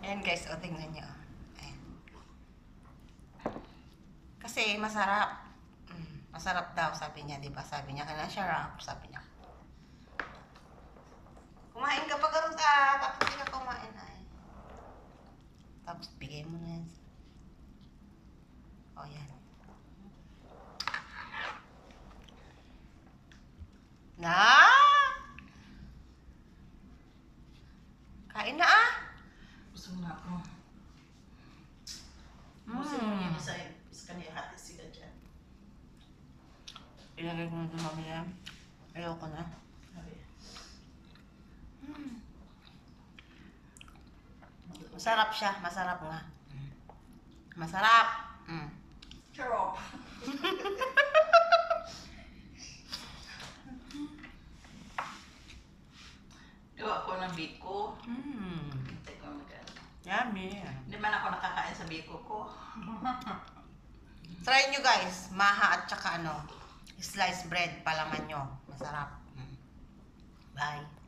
Ayan guys, o tingnan nyo. Ayan. Kasi masarap. Masarap daw, sabi niya, di ba? Sabi niya, kaya sarap, sabi niya. Kumain ka pa garot tapos hindi ka kumain ay. Tapos bigay mo na yan. O yan. Na! Kain na ah! Gusto na ako. Gusto mo yung isa kanya hati sila dyan. Ilagay ko na ito mamaya. Ayoko na. Sabi. Masarap siya. Masarap nga. Masarap. Charop. Gawa ko ng biko. Hintay ko magano. Yummy. Hindi man ako nakakain sa biko ko. Try nyo guys. Maha at saka sliced bread. Palaman nyo. Masarap. Bye.